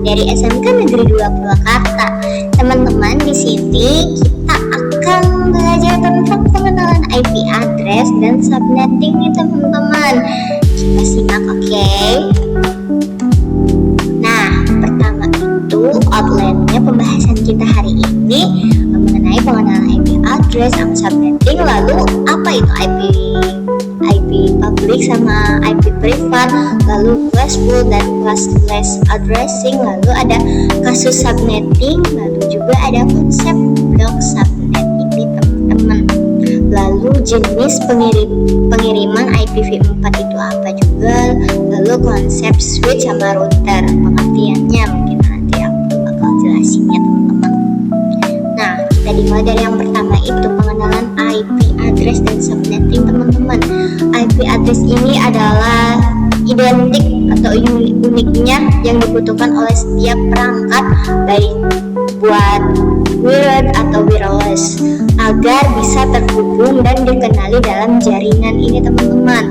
dari SMK Negeri 2 Purwakarta. Teman-teman, di sini kita akan belajar tentang pengenalan IP address dan subnetting nih teman-teman. Kita simak, oke? Nah, pertama itu outline-nya pembahasan kita hari ini mengenai pengenalan IP address sama subnetting. Lalu apa itu IP public sama IP privat, lalu classful dan classless addressing, lalu ada kasus subnetting, lalu juga ada konsep blok subnet ini teman-teman. Lalu jenis pengiriman IPv4 itu apa juga, lalu konsep switch sama router, pengertiannya mungkin nanti aku bakal jelasinnya teman-teman. Nah, kita dimulai dari yang pertama itu pengenalan IP address dan subnetting teman-teman. IP address ini adalah identik atau uniknya yang dibutuhkan oleh setiap perangkat, baik buat wired atau wireless, agar bisa terhubung dan dikenali dalam jaringan ini teman-teman.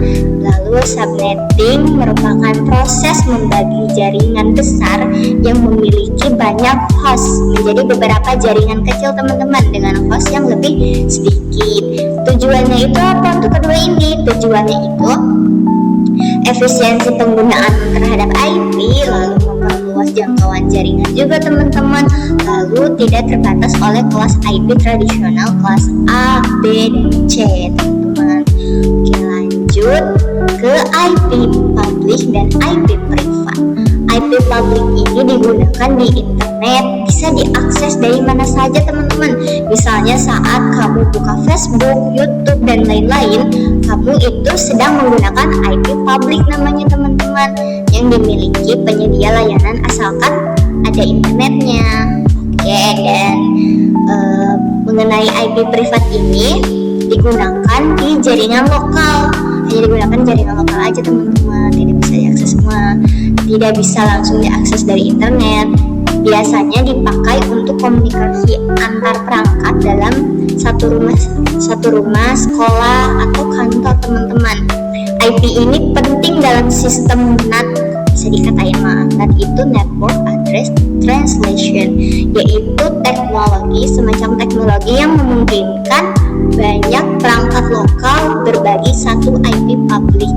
Lalu subnetting merupakan proses membagi jaringan besar yang memiliki banyak host menjadi beberapa jaringan kecil teman-teman dengan host yang lebih sedikit. Tujuannya itu apa untuk kedua ini? Tujuannya itu efisiensi penggunaan terhadap IP, lalu memperluas jangkauan jaringan juga teman-teman, lalu tidak terbatas oleh kelas IP tradisional kelas A, B, dan C teman-teman. Oke, lanjut ke IP public dan IP privat. IP public ini digunakan di internet, bisa diakses dari mana saja teman-teman. Misalnya saat kamu buka Facebook, YouTube, dan lain-lain, kamu itu sedang menggunakan IP public namanya teman-teman, yang dimiliki penyedia layanan asalkan ada internetnya. Oke, dan mengenai IP privat ini digunakan di jaringan lokal, hanya digunakan jaringan lokal aja teman-teman, tidak bisa diakses semua, tidak bisa langsung diakses dari internet. Biasanya dipakai untuk komunikasi antar perangkat dalam satu rumah, sekolah, atau kantor teman-teman. IP ini penting dalam sistem NAT, bisa dikatain NAT itu Network Address Translation, yaitu semacam teknologi yang memungkinkan banyak perangkat lokal berbagi satu IP public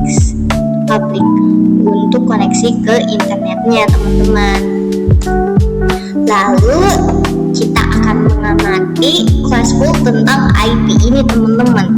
untuk koneksi ke internetnya teman-teman. Lalu kita akan mengamati classful tentang IP ini teman-teman.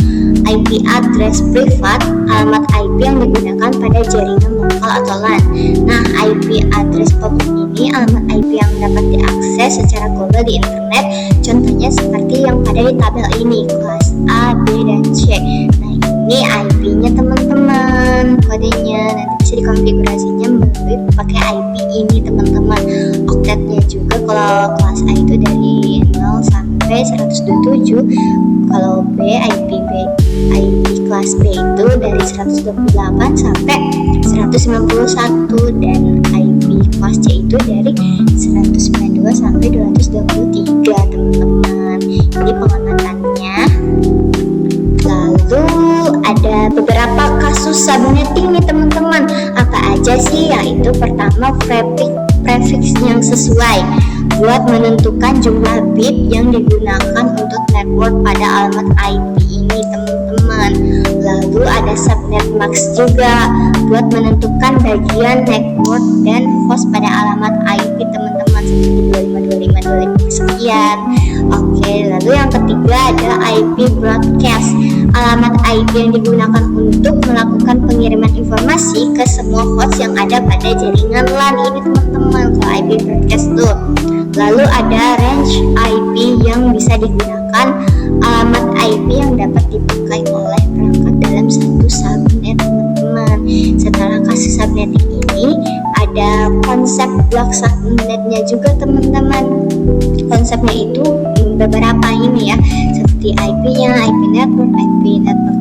IP address privat, alamat IP yang digunakan pada jaringan lokal atau LAN. Nah, IP address public ini alamat IP yang dapat diakses secara global di internet. Contohnya seperti yang pada di tabel ini, kelas A, B, dan C. Nah, ini IP-nya teman-teman, kodenya nanti bisa dikonfigurasinya melalui pakai IP ini teman-teman. Oktetnya juga kalau kelas A itu dari 0 sampai 127, kalau IP kelas B itu dari 128 sampai 191, dan IP kelas C itu dari 192 sampai 223 teman-teman. Ini pengamatannya. Lalu ada beberapa kasus subnetting nih teman-teman. Apa aja sih? Yaitu pertama, prefix yang sesuai buat menentukan jumlah bit yang digunakan untuk network pada alamat IP ini teman-teman. Lalu ada subnet max juga buat menentukan bagian network dan host pada alamat IP teman-teman, seperti 252525 sekian. Oke, lalu yang ketiga ada IP broadcast, alamat IP yang digunakan untuk melakukan pengiriman informasi ke semua host yang ada pada jaringan LAN ini teman-teman, kalau IP broadcast tuh. Lalu ada range IP yang bisa digunakan, alamat IP yang dapat dipakai oleh perangkat dalam satu subnet teman-teman. Setelah kasus subnetting ini ada konsep blok subnetnya juga teman-teman. Konsepnya itu beberapa ini ya, seperti IP-nya, IP network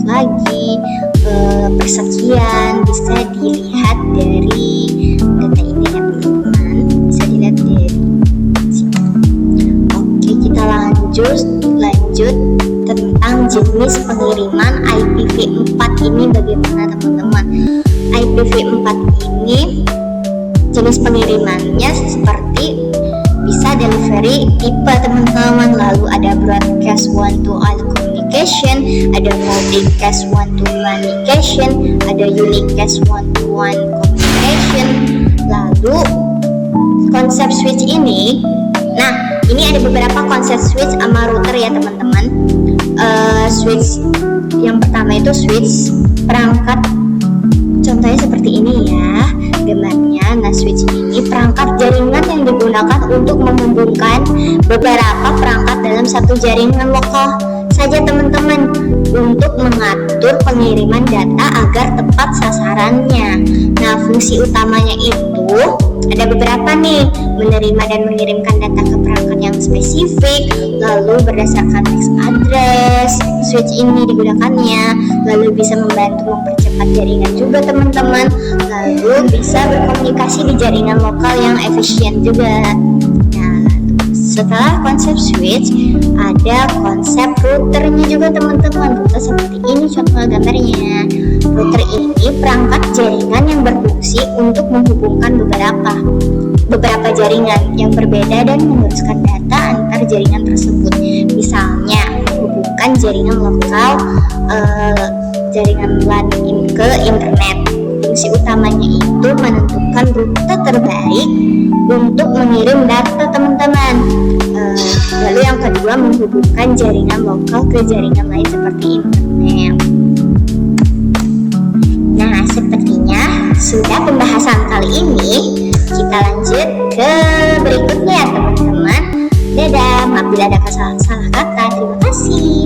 lagi, persekian, bisa dilihat dari data ini ya teman-teman, bisa dilihat dari sini. Oke, kita lanjut tentang jenis pengiriman IPv4 ini bagaimana teman-teman. IPv4 ini jenis pengirimannya seperti bisa delivery tipe teman-teman, lalu ada broadcast one to all communication, ada multicast one to communication, ada unicast one to one communication. Lalu konsep switch ini, nah ini ada beberapa konsep switch sama router ya teman-teman. Switch yang pertama itu switch perangkat, contohnya seperti ini ya gambarnya. Nah switch ini perangkat jaringan yang digunakan untuk menghubungkan beberapa perangkat dalam satu jaringan lokal saja teman-teman, untuk mengatur pengiriman data agar tepat sasarannya. Nah fungsi utamanya itu ada beberapa nih: menerima dan mengirimkan data ke perangkat yang spesifik, lalu berdasarkan text address switch ini digunakannya, lalu bisa membantu mempercepat jaringan juga teman-teman, lalu bisa berkomunikasi di jaringan lokal yang efisien juga. Nah setelah konsep switch ada konsep routernya juga teman-teman. Router seperti ini contoh gambarnya. Router ini perangkat jaringan yang berfungsi untuk menghubungkan beberapa jaringan yang berbeda dan meneruskan data antar jaringan tersebut. Misalnya menghubungkan jaringan lokal, jaringan LAN ke internet. Fungsi utamanya itu menentukan rute terbaik untuk mengirim data teman-teman. Lalu yang kedua menghubungkan jaringan lokal ke jaringan lain seperti internet. Nah sepertinya sudah pembahasan kali ini. Kita lanjut ke berikutnya ya teman-teman. Dadah, apabila ada kesalahan kata. Terima kasih.